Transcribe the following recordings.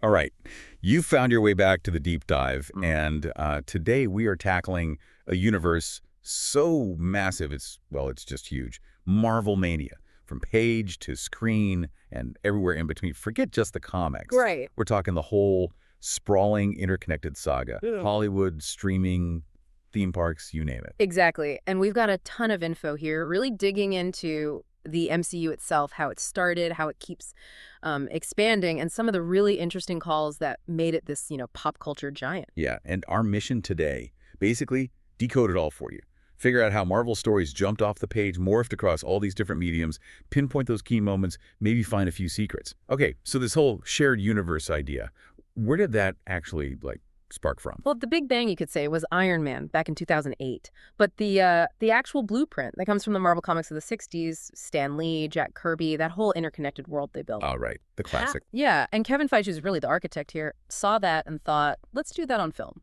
All right, you found your way back to the deep dive, and today we are tackling a universe so massive, it's just huge. Marvel Mania, from page to screen and everywhere in between. Forget just the comics. Right. We're talking the whole sprawling, interconnected saga. Yeah. Hollywood, streaming, theme parks, you name it. Exactly. And we've got a ton of info here, really digging into the MCU itself, how it started, how it keeps expanding, and some of the really interesting calls that made it this, pop culture giant. Yeah, and our mission today, basically, decode it all for you. Figure out how Marvel stories jumped off the page, morphed across all these different mediums, pinpoint those key moments, maybe find a few secrets. Okay, so this whole shared universe idea, where did that actually, spark from? Well, the big bang, you could say, was Iron Man back in 2008. But the actual blueprint that comes from the Marvel Comics of the 60s, Stan Lee, Jack Kirby, that whole interconnected world they built. Oh, right, the classic. Yeah, and Kevin Feige, who's really the architect here, saw that and thought, let's do that on film.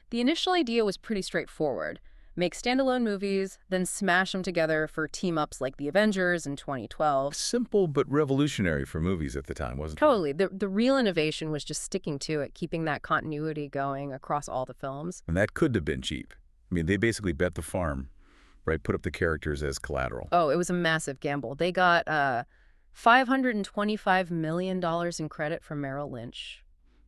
The initial idea was pretty straightforward. Make standalone movies, then smash them together for team-ups like the Avengers in 2012. Simple but revolutionary for movies at the time, wasn't it? Totally. The real innovation was just sticking to it, keeping that continuity going across all the films. And that could have been cheap. I mean, they basically bet the farm, right? Put up the characters as collateral. Oh, it was a massive gamble. They got $525 million in credit from Merrill Lynch.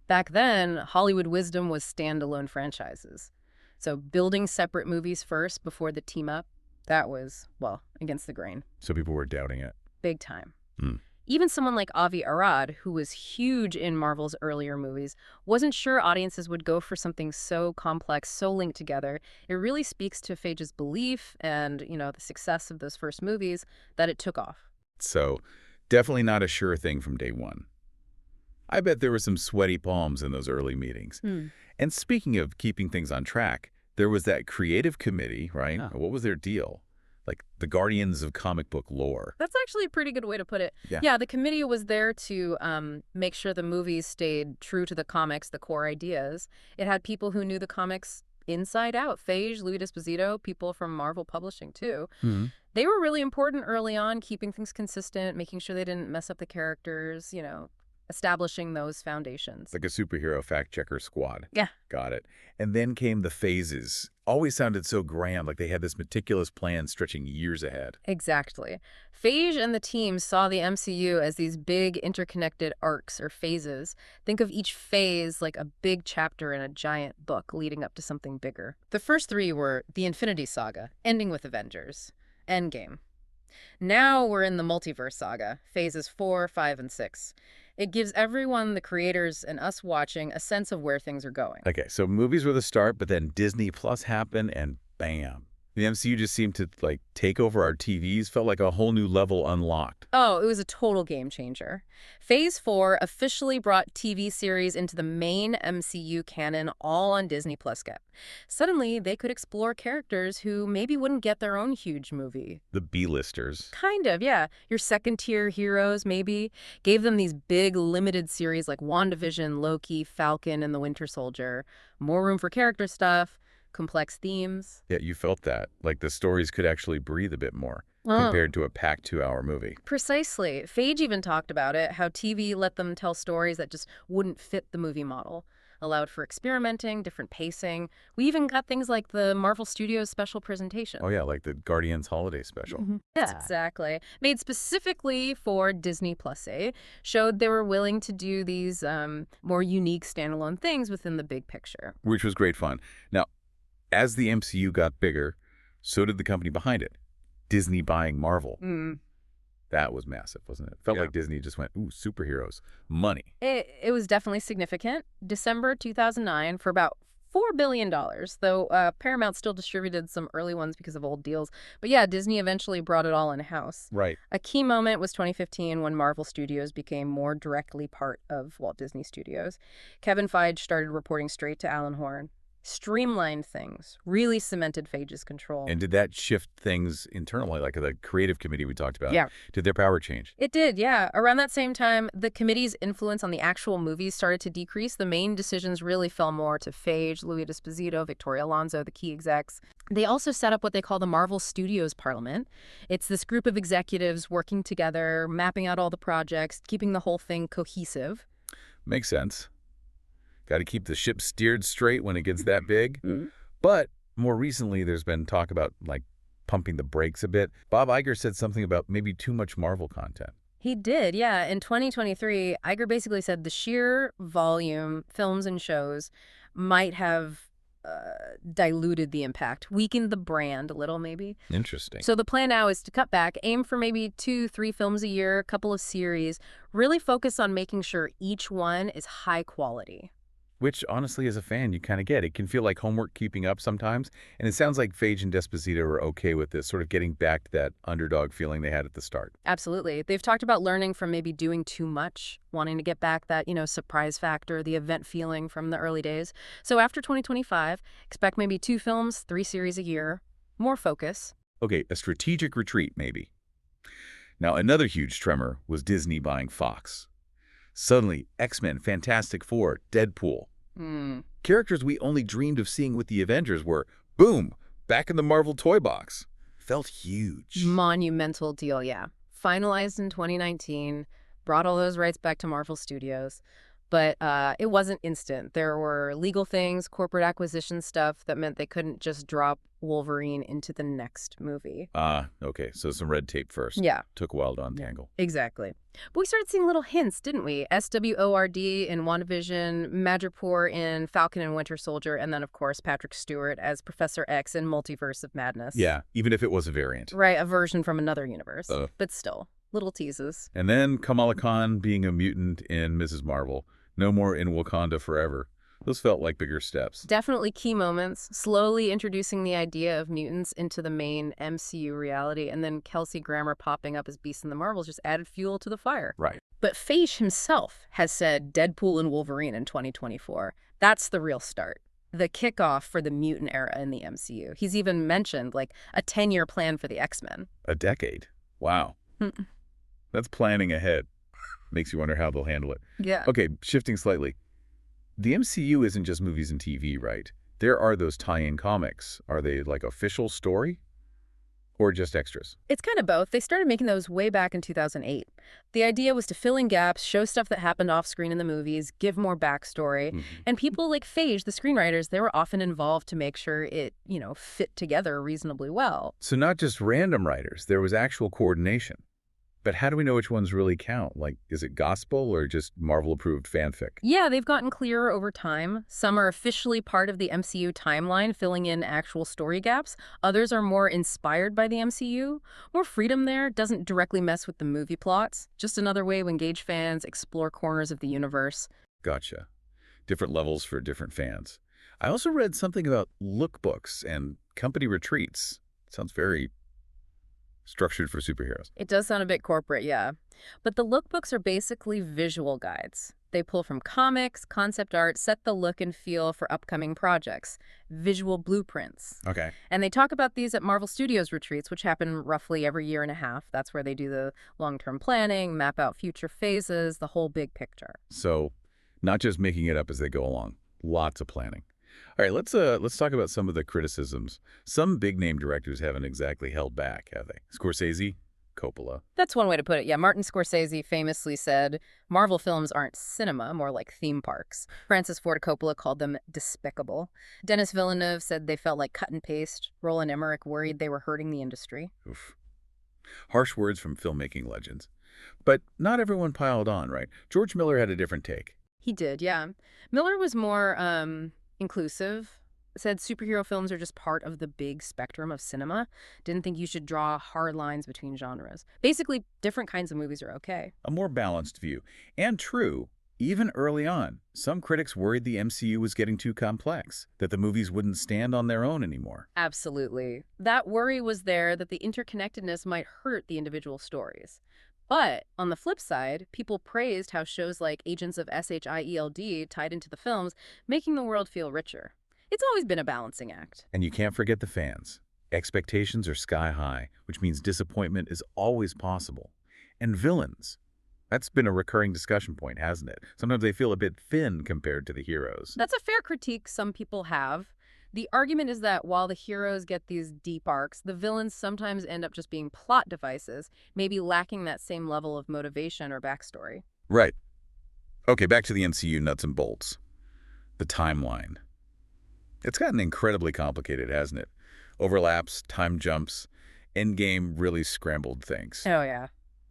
Back then, Hollywood wisdom was standalone franchises. So building separate movies first before the team-up, that was, well, against the grain. So people were doubting it. Big time. Even someone like Avi Arad, who was huge in Marvel's earlier movies, wasn't sure audiences would go for something so complex, so linked together. It really speaks to Feige's belief and, the success of those first movies that it took off. So definitely not a sure thing from day one. I bet there were some sweaty palms in those early meetings. And speaking of keeping things on track, there was that creative committee, right? Oh. What was their deal? Like the guardians of comic book lore. That's actually a pretty good way to put it. Yeah. The committee was there to make sure the movies stayed true to the comics, the core ideas. It had people who knew the comics inside out. Feige, Louis D'Esposito, people from Marvel Publishing, too. They were really important early on, keeping things consistent, making sure they didn't mess up the characters, establishing those foundations. Like a superhero fact-checker squad. Yeah. Got it. And then came the phases. Always sounded so grand, like they had this meticulous plan stretching years ahead. Exactly. Feige and the team saw the MCU as these big interconnected arcs or phases. Think of each phase like a big chapter in a giant book leading up to something bigger. The first three were the Infinity Saga, ending with Avengers, Endgame. Now we're in the multiverse saga, phases 4, 5, and 6. It gives everyone, the creators, and us watching, a sense of where things are going. Okay, so movies were the start, but then Disney Plus happened, and bam. The MCU just seemed to, take over our TVs, felt like a whole new level unlocked. Oh, it was a total game changer. Phase 4 officially brought TV series into the main MCU canon, all on Disney Plus Get. Suddenly, they could explore characters who maybe wouldn't get their own huge movie. The B-listers. Kind of, yeah. Your second-tier heroes, maybe. Gave them these big, limited series like WandaVision, Loki, Falcon, and the Winter Soldier. More room for character stuff. Complex themes. Yeah, you felt that. Like the stories could actually breathe a bit more compared to a packed 2-hour movie. Precisely. Feige even talked about it, how TV let them tell stories that just wouldn't fit the movie model. Allowed for experimenting, different pacing. We even got things like the Marvel Studios special presentation. Oh, yeah, like the Guardians Holiday Special. Yes, exactly. Made specifically for Disney Plus A, showed they were willing to do these more unique standalone things within the big picture. Which was great fun. Now, as the MCU got bigger, so did the company behind it, Disney buying Marvel. That was massive, wasn't it? Felt like Disney just went, ooh, superheroes, money. It was definitely significant. December 2009 for about $4 billion, though Paramount still distributed some early ones because of old deals. But yeah, Disney eventually brought it all in-house. Right. A key moment was 2015 when Marvel Studios became more directly part of Walt Disney Studios. Kevin Feige started reporting straight to Alan Horn. Streamlined things, really cemented Feige's control. And did that shift things internally, like the creative committee we talked about? Yeah. Did their power change? It did, yeah. Around that same time, the committee's influence on the actual movies started to decrease. The main decisions really fell more to Feige, Louis D'Esposito, Victoria Alonso, the key execs. They also set up what they call the Marvel Studios Parliament. It's this group of executives working together, mapping out all the projects, keeping the whole thing cohesive. Makes sense. Got to keep the ship steered straight when it gets that big. But more recently, there's been talk about, like, pumping the brakes a bit. Bob Iger said something about maybe too much Marvel content. He did, yeah. In 2023, Iger basically said the sheer volume, films and shows, might have diluted the impact, weakened the brand a little maybe. Interesting. So the plan now is to cut back, aim for maybe 2-3 films a year, a couple of series, really focus on making sure each one is high quality. Which, honestly, as a fan, you kind of get. It can feel like homework keeping up sometimes. And it sounds like Feige and Despacito are okay with this, sort of getting back to that underdog feeling they had at the start. Absolutely. They've talked about learning from maybe doing too much, wanting to get back that, surprise factor, the event feeling from the early days. So after 2025, expect maybe 2 films, 3 series a year, more focus. Okay, a strategic retreat, maybe. Now, another huge tremor was Disney buying Fox. Suddenly, X-Men, Fantastic Four, Deadpool. Characters we only dreamed of seeing with the Avengers were, boom, back in the Marvel toy box. Felt huge. Monumental deal, yeah. Finalized in 2019, brought all those rights back to Marvel Studios. But it wasn't instant. There were legal things, corporate acquisition stuff that meant they couldn't just drop Wolverine into the next movie. Okay, so some red tape first. Yeah. Took a while to untangle. Exactly. But we started seeing little hints, didn't we? SWORD in WandaVision, Madripoor in Falcon and Winter Soldier, and then, of course, Patrick Stewart as Professor X in Multiverse of Madness. Yeah, even if it was a variant. Right, a version from another universe. But still, little teases. And then Kamala Khan being a mutant in Mrs. Marvel. No more in Wakanda forever. Those felt like bigger steps. Definitely key moments, slowly introducing the idea of mutants into the main MCU reality, and then Kelsey Grammer popping up as Beast in the Marvels just added fuel to the fire. Right. But Feige himself has said Deadpool and Wolverine in 2024. That's the real start. The kickoff for the mutant era in the MCU. He's even mentioned, like, a 10-year plan for the X-Men. A decade. Wow. That's planning ahead. Makes you wonder how they'll handle it. Yeah. Okay, shifting slightly. The MCU isn't just movies and TV, right? There are those tie-in comics. Are they like official story? Or just extras? It's kind of both. They started making those way back in 2008. The idea was to fill in gaps, show stuff that happened off-screen in the movies, give more backstory. And people like Feige, the screenwriters, they were often involved to make sure it, fit together reasonably well. So not just random writers. There was actual coordination. But how do we know which ones really count? Like, is it gospel or just Marvel-approved fanfic? Yeah, they've gotten clearer over time. Some are officially part of the MCU timeline, filling in actual story gaps. Others are more inspired by the MCU. More freedom there, doesn't directly mess with the movie plots. Just another way to engage fans, explore corners of the universe. Gotcha. Different levels for different fans. I also read something about lookbooks and company retreats. Sounds very structured for superheroes. It does sound a bit corporate, yeah. But the lookbooks are basically visual guides. They pull from comics, concept art, set the look and feel for upcoming projects. Visual blueprints. Okay. And they talk about these at Marvel Studios retreats, which happen roughly every year and a half. That's where they do the long-term planning, map out future phases, the whole big picture. So, not just making it up as they go along. Lots of planning. All right, let's talk about some of the criticisms. Some big-name directors haven't exactly held back, have they? Scorsese, Coppola. That's one way to put it. Yeah, Martin Scorsese famously said, Marvel films aren't cinema, more like theme parks. Francis Ford Coppola called them despicable. Denis Villeneuve said they felt like cut and paste. Roland Emmerich worried they were hurting the industry. Oof. Harsh words from filmmaking legends. But not everyone piled on, right? George Miller had a different take. He did, yeah. Miller was more inclusive, said superhero films are just part of the big spectrum of cinema. Didn't think you should draw hard lines between genres. Basically, different kinds of movies are okay. A more balanced view. And true, even early on, some critics worried the MCU was getting too complex, that the movies wouldn't stand on their own anymore. Absolutely. That worry was there that the interconnectedness might hurt the individual stories. But on the flip side, people praised how shows like Agents of SHIELD tied into the films, making the world feel richer. It's always been a balancing act. And you can't forget the fans. Expectations are sky high, which means disappointment is always possible. And villains. That's been a recurring discussion point, hasn't it? Sometimes they feel a bit thin compared to the heroes. That's a fair critique some people have. The argument is that while the heroes get these deep arcs, the villains sometimes end up just being plot devices, maybe lacking that same level of motivation or backstory. Right. Okay, back to the MCU nuts and bolts. The timeline. It's gotten incredibly complicated, hasn't it? Overlaps, time jumps. Endgame really scrambled things. Oh, yeah.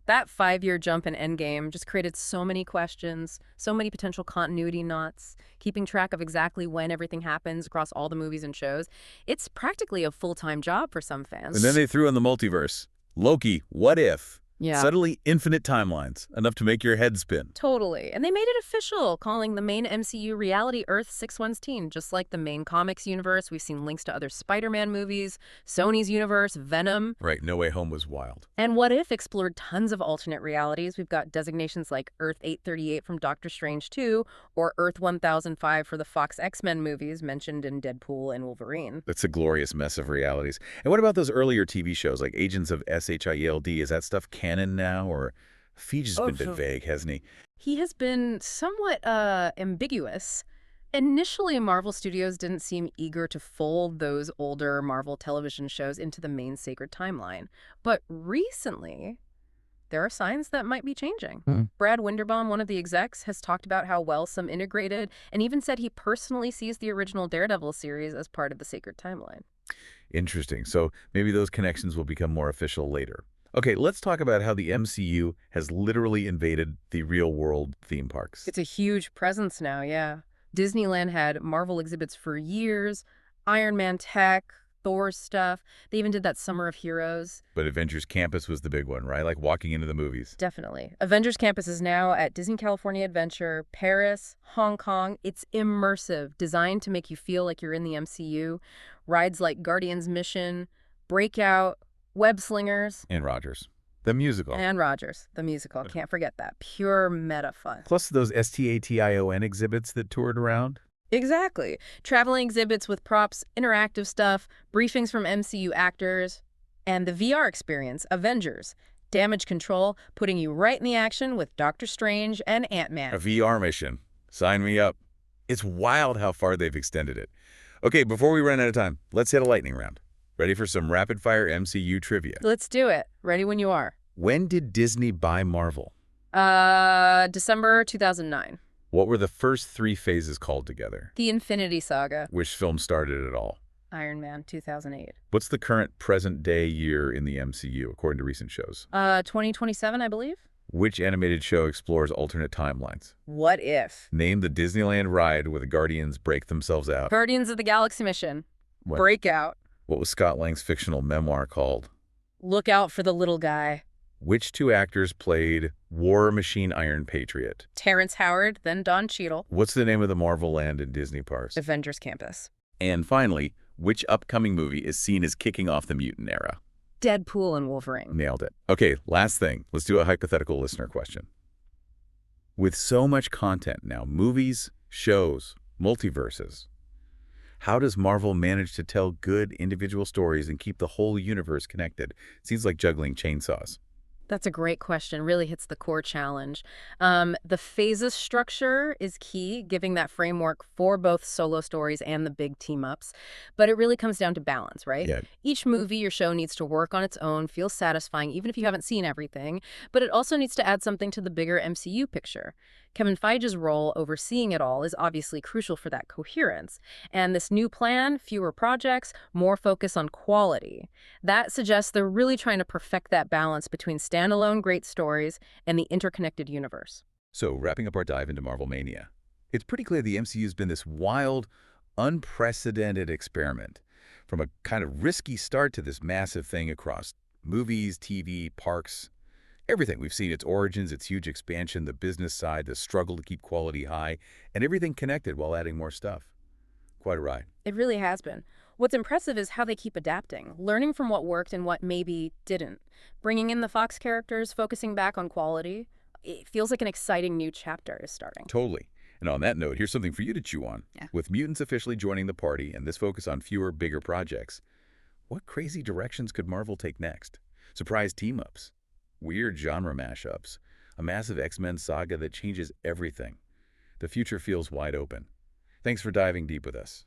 That 5-year jump in Endgame just created so many questions, so many potential continuity knots, keeping track of exactly when everything happens across all the movies and shows. It's practically a full-time job for some fans. And then they threw in the multiverse. Loki, what if? Yeah. Suddenly, infinite timelines, enough to make your head spin. Totally. And they made it official, calling the main MCU reality Earth 616. Just like the main comics universe, we've seen links to other Spider-Man movies, Sony's universe, Venom. Right, No Way Home was wild. And What If explored tons of alternate realities. We've got designations like Earth 838 from Doctor Strange 2, or Earth 1005 for the Fox X-Men movies mentioned in Deadpool and Wolverine. That's a glorious mess of realities. And what about those earlier TV shows, like Agents of SHIELD? Is that stuff canon now, or Feige has been a bit vague, hasn't he? He has been somewhat ambiguous. Initially, Marvel Studios didn't seem eager to fold those older Marvel television shows into the main sacred timeline. But recently, there are signs that might be changing. Brad Winderbaum, one of the execs, has talked about how well some integrated, and even said he personally sees the original Daredevil series as part of the sacred timeline. Interesting. So maybe those connections will become more official later. Okay, let's talk about how the MCU has literally invaded the real-world theme parks. It's a huge presence now, yeah. Disneyland had Marvel exhibits for years, Iron Man tech, Thor stuff. They even did that Summer of Heroes. But Avengers Campus was the big one, right? Like walking into the movies. Definitely. Avengers Campus is now at Disney California Adventure, Paris, Hong Kong. It's immersive, designed to make you feel like you're in the MCU. Rides like Guardian's Mission, Breakout, Web Slingers. And Rogers, the musical. And Rogers, the musical. Can't forget that. Pure meta fun. Plus those STATION exhibits that toured around. Exactly. Traveling exhibits with props, interactive stuff, briefings from MCU actors, and the VR experience, Avengers. Damage control, putting you right in the action with Doctor Strange and Ant-Man. A VR mission. Sign me up. It's wild how far they've extended it. Okay, before we run out of time, let's hit a lightning round. Ready for some rapid-fire MCU trivia? Let's do it. Ready when you are. When did Disney buy Marvel? December 2009. What were the first 3 phases called together? The Infinity Saga. Which film started it all? Iron Man 2008. What's the current present-day year in the MCU, according to recent shows? 2027, I believe. Which animated show explores alternate timelines? What If? Name the Disneyland ride where the Guardians break themselves out. Guardians of the Galaxy Mission. What? Breakout. What was Scott Lang's fictional memoir called? Look Out for the Little Guy. Which 2 actors played War Machine Iron Patriot? Terrence Howard, then Don Cheadle. What's the name of the Marvel land in Disney parks? Avengers Campus. And finally, which upcoming movie is seen as kicking off the mutant era? Deadpool and Wolverine. Nailed it. Okay, last thing. Let's do a hypothetical listener question. With so much content now, movies, shows, multiverses, how does Marvel manage to tell good individual stories and keep the whole universe connected? Seems like juggling chainsaws. That's a great question. Really hits the core challenge. The phases structure is key, giving that framework for both solo stories and the big team-ups. But it really comes down to balance, right? Yeah. Each movie or show needs to work on its own, feel satisfying, even if you haven't seen everything. But it also needs to add something to the bigger MCU picture. Kevin Feige's role overseeing it all is obviously crucial for that coherence. And this new plan, fewer projects, more focus on quality. That suggests they're really trying to perfect that balance between standalone great stories and the interconnected universe. So, wrapping up our dive into Marvel Mania, it's pretty clear the MCU's been this wild, unprecedented experiment. From a kind of risky start to this massive thing across movies, TV, parks, everything. We've seen its origins, its huge expansion, the business side, the struggle to keep quality high, and everything connected while adding more stuff. Quite a ride. It really has been. What's impressive is how they keep adapting, learning from what worked and what maybe didn't. Bringing in the Fox characters, focusing back on quality. It feels like an exciting new chapter is starting. Totally. And on that note, here's something for you to chew on. Yeah. With mutants officially joining the party and this focus on fewer, bigger projects, what crazy directions could Marvel take next? Surprise team-ups? Weird genre mashups? A massive X-Men saga that changes everything? The future feels wide open. Thanks for diving deep with us.